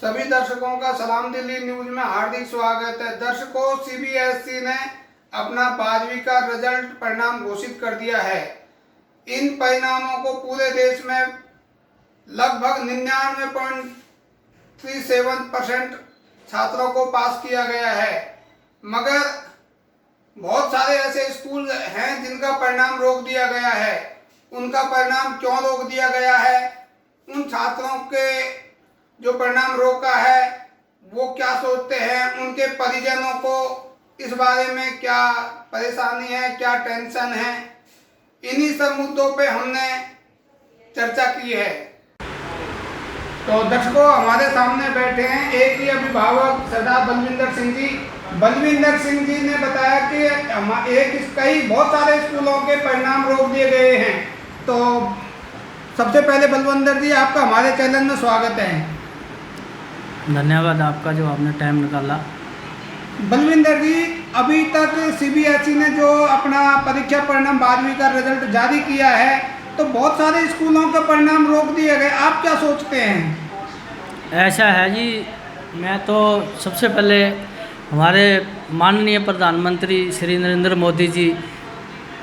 सभी दर्शकों का सलाम दिल्ली न्यूज में हार्दिक स्वागत है। दर्शकों, सीबीएसई ने अपना 12वीं का रिजल्ट परिणाम घोषित कर दिया है। इन परिणामों को पूरे देश में लगभग 99.37% छात्रों को पास किया गया है, मगर बहुत सारे ऐसे स्कूल हैं जिनका परिणाम रोक दिया गया है। उनका परिणाम क्यों रोक दिया गया है, उन छात्रों के जो परिणाम रोका है वो क्या सोचते हैं, उनके परिजनों को इस बारे में क्या परेशानी है, क्या टेंशन है, इन्हीं सब मुद्दों पे हमने चर्चा की है। तो दर्शकों, हमारे सामने बैठे हैं एक ही अभिभावक सरदार बलविंदर सिंह जी। बलविंदर सिंह जी ने बताया कि कई बहुत सारे स्कूलों के परिणाम रोक दिए गए हैं। तो सबसे पहले बलविंदर जी, आपका हमारे चैनल में स्वागत है। धन्यवाद आपका जो आपने टाइम निकाला। बलविंदर जी, अभी तक सीबीएसई ने जो अपना परीक्षा परिणाम 12वीं का रिजल्ट जारी किया है, तो बहुत सारे स्कूलों के परिणाम रोक दिए गए। आप क्या सोचते हैं? ऐसा है जी, मैं तो सबसे पहले हमारे माननीय प्रधानमंत्री श्री नरेंद्र मोदी जी,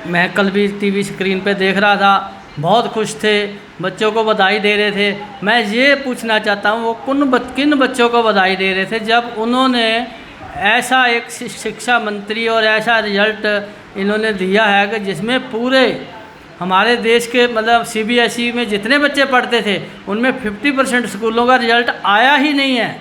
मैं कल भी टीवी स्क्रीन पे देख रहा था, बहुत खुश थे, बच्चों को बधाई दे रहे थे। मैं ये पूछना चाहता हूँ वो किन बच्चों को बधाई दे रहे थे जब उन्होंने ऐसा एक शिक्षा मंत्री और ऐसा रिजल्ट इन्होंने दिया है कि जिसमें पूरे हमारे देश के मतलब सीबीएसई में जितने बच्चे पढ़ते थे उनमें 50% स्कूलों का रिजल्ट आया ही नहीं है।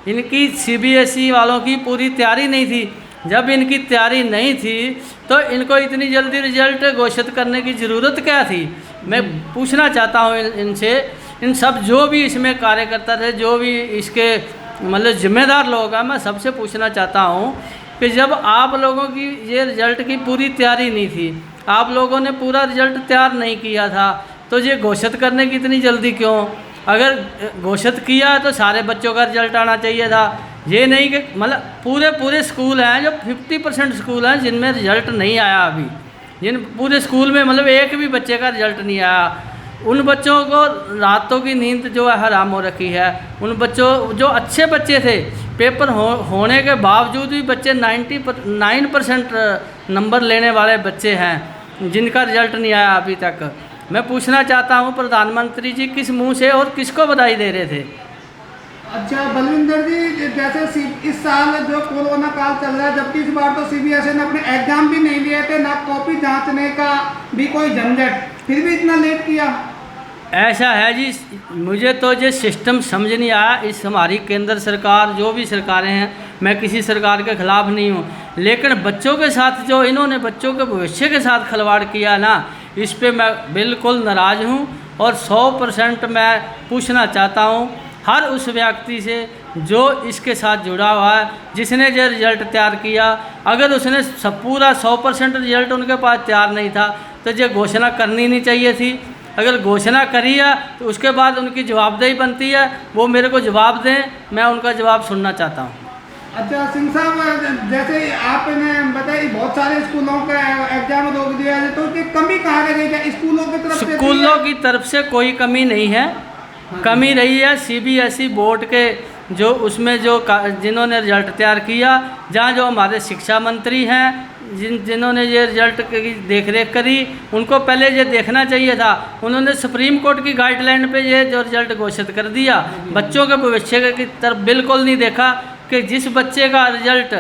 इनकी सीबीएसई वालों की पूरी तैयारी नहीं थी। जब इनकी तैयारी नहीं थी तो इनको इतनी जल्दी रिजल्ट घोषित करने की ज़रूरत क्या थी? मैं पूछना चाहता हूँ इनसे, इन सब जो भी इसमें कार्यकर्ता थे, जो भी इसके मतलब जिम्मेदार लोग हैं, मैं सबसे पूछना चाहता हूँ कि जब आप लोगों की ये रिजल्ट की पूरी तैयारी नहीं थी, आप लोगों ने पूरा रिजल्ट तैयार नहीं किया था, तो ये घोषित करने की इतनी जल्दी क्यों? अगर घोषित किया तो सारे बच्चों का रिजल्ट आना चाहिए था। ये नहीं कि मतलब पूरे स्कूल हैं जो 50% स्कूल हैं जिनमें रिजल्ट नहीं आया अभी, जिन पूरे स्कूल में मतलब एक भी बच्चे का रिजल्ट नहीं आया। उन बच्चों को रातों की नींद जो है हराम हो रखी है। उन बच्चों जो अच्छे बच्चे थे, पेपर होने के बावजूद भी बच्चे 99% नंबर लेने वाले बच्चे हैं जिनका रिजल्ट नहीं आया अभी तक। मैं पूछना चाहता हूँ प्रधानमंत्री जी किस मुंह से और किसको बधाई दे रहे थे? अच्छा बलविंदर जी, जैसे इस साल जो कोरोना काल चल रहा है, जबकि इस बार तो सीबीएसई ने अपने एग्जाम भी नहीं लिए थे, ना कॉपी जांचने का भी कोई झंझट, फिर भी इतना लेट किया। ऐसा है जी, मुझे तो ये सिस्टम समझ नहीं आया। इस हमारी केंद्र सरकार, जो भी सरकारें हैं, मैं किसी सरकार के ख़िलाफ़ नहीं हूँ, लेकिन बच्चों के साथ जो इन्होंने बच्चों के भविष्य के साथ खिलवाड़ किया ना, इस पे मैं बिल्कुल नाराज़ हूँ। और 100% मैं पूछना चाहता हूँ हर उस व्यक्ति से जो इसके साथ जुड़ा हुआ है, जिसने ये रिजल्ट तैयार किया, अगर उसने पूरा 100% रिजल्ट उनके पास तैयार नहीं था तो ये घोषणा करनी नहीं चाहिए थी। अगर घोषणा करी है तो उसके बाद उनकी जवाबदेही बनती है, वो मेरे को जवाब दें, मैं उनका जवाब सुनना चाहता हूँ। अच्छा सिंह साहब, जैसे आपने बताया बहुत सारे स्कूलों का एग्जाम रोक दिया है, तो कमी कहाँ रह गई? क्या स्कूलों की तरफ से? स्कूलों की तरफ से कोई कमी नहीं है। कमी रही है सीबीएसई बोर्ड के जो उसमें जो जिन्होंने रिजल्ट तैयार किया, जहाँ जो हमारे शिक्षा मंत्री हैं, जिन्होंने ये रिजल्ट की देखरेख करी, उनको पहले ये देखना चाहिए था। उन्होंने सुप्रीम कोर्ट की गाइडलाइन पे ये जो रिजल्ट घोषित कर दिया, बच्चों के भविष्य की तरफ बिल्कुल नहीं देखा कि जिस बच्चे का रिजल्ट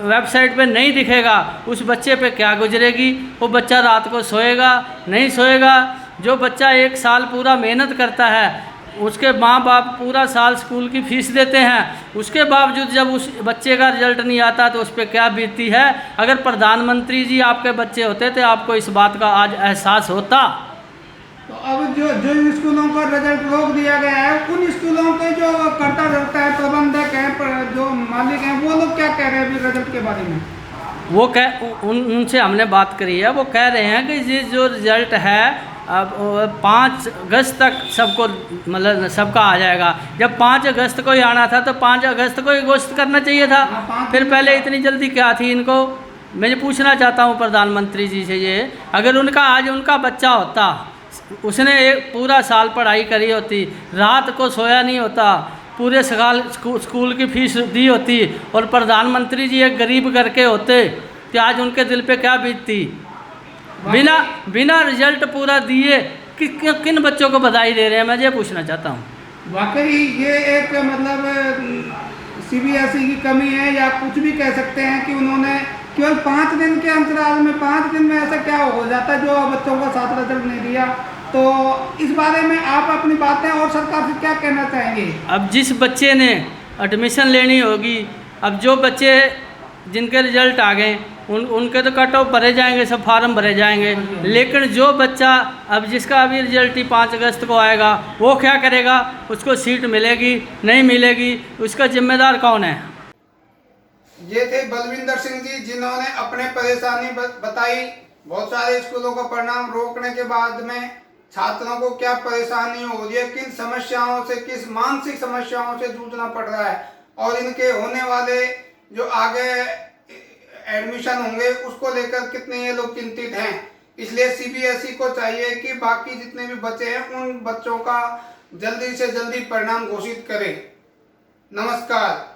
वेबसाइट पे नहीं दिखेगा उस बच्चे पे क्या गुजरेगी। वो बच्चा रात को सोएगा नहीं सोएगा? जो बच्चा 1 साल पूरा मेहनत करता है, उसके माँ बाप पूरा साल स्कूल की फ़ीस देते हैं, उसके बावजूद जब उस बच्चे का रिजल्ट नहीं आता तो उस पर क्या बीतती है? अगर प्रधानमंत्री जी आपके बच्चे होते तो आपको इस बात का आज एहसास होता। तो अब जो स्कूलों का रिजल्ट रोक दिया गया है, उन स्कूलों के जो करता रहता है, प्रबंधक हैं, जो मालिक हैं, वो लोग क्या कह रहे हैं अभी रिजल्ट के बारे में? वो उनसे हमने बात करी है, वो कह रहे हैं कि ये जो रिजल्ट है अब 5 अगस्त तक सबको मतलब सबका आ जाएगा। जब 5 अगस्त को ही आना था तो 5 अगस्त को ही घोषित करना चाहिए था। फिर पहले इतनी जल्दी क्या थी इनको? मैं ये पूछना चाहता हूँ प्रधानमंत्री जी से, ये अगर उनका आज उनका बच्चा होता, उसने एक पूरा साल पढ़ाई करी होती, रात को सोया नहीं होता, पूरे साल स्कूल की फीस दी होती और प्रधानमंत्री जी एक गरीब करके होते तो आज उनके दिल पे क्या बीतती। बिना बिना रिजल्ट पूरा दिए किन बच्चों को बधाई दे रहे हैं, मैं ये पूछना चाहता हूँ। वाकई ये एक मतलब सीबीएसई की कमी है, या कुछ भी कह सकते हैं कि उन्होंने केवल 5 दिन के अंतराल में, 5 दिन में ऐसा क्या हो जाता है जो बच्चों को 7 रिजल्ट नहीं दिया। तो इस बारे में आप अपनी बातें और सरकार से क्या कहना चाहेंगे? अब जिस बच्चे ने एडमिशन लेनी होगी, अब जो बच्चे जिनके रिजल्ट आ गए उनके तो कट ऑफ भरे जाएंगे, सब फार्म भरे जाएंगे, लेकिन जो बच्चा अब जिसका अभी रिजल्ट ही 5 अगस्त को आएगा वो क्या करेगा, उसको सीट मिलेगी नहीं मिलेगी, उसका जिम्मेदार कौन है। ये थे बलविंदर सिंह जी, जिन्होंने अपने परेशानी बताई। बहुत सारे स्कूलों का परिणाम रोकने के बाद में छात्रों को क्या परेशानी हो रही है, किन समस्याओं से, किस मानसिक समस्याओं से जूझना पड़ रहा है, और इनके होने वाले जो आगे एडमिशन होंगे उसको लेकर कितने ये लोग चिंतित हैं। इसलिए सीबीएसई को चाहिए कि बाकी जितने भी बच्चे हैं उन बच्चों का जल्दी से जल्दी परिणाम घोषित करें। नमस्कार।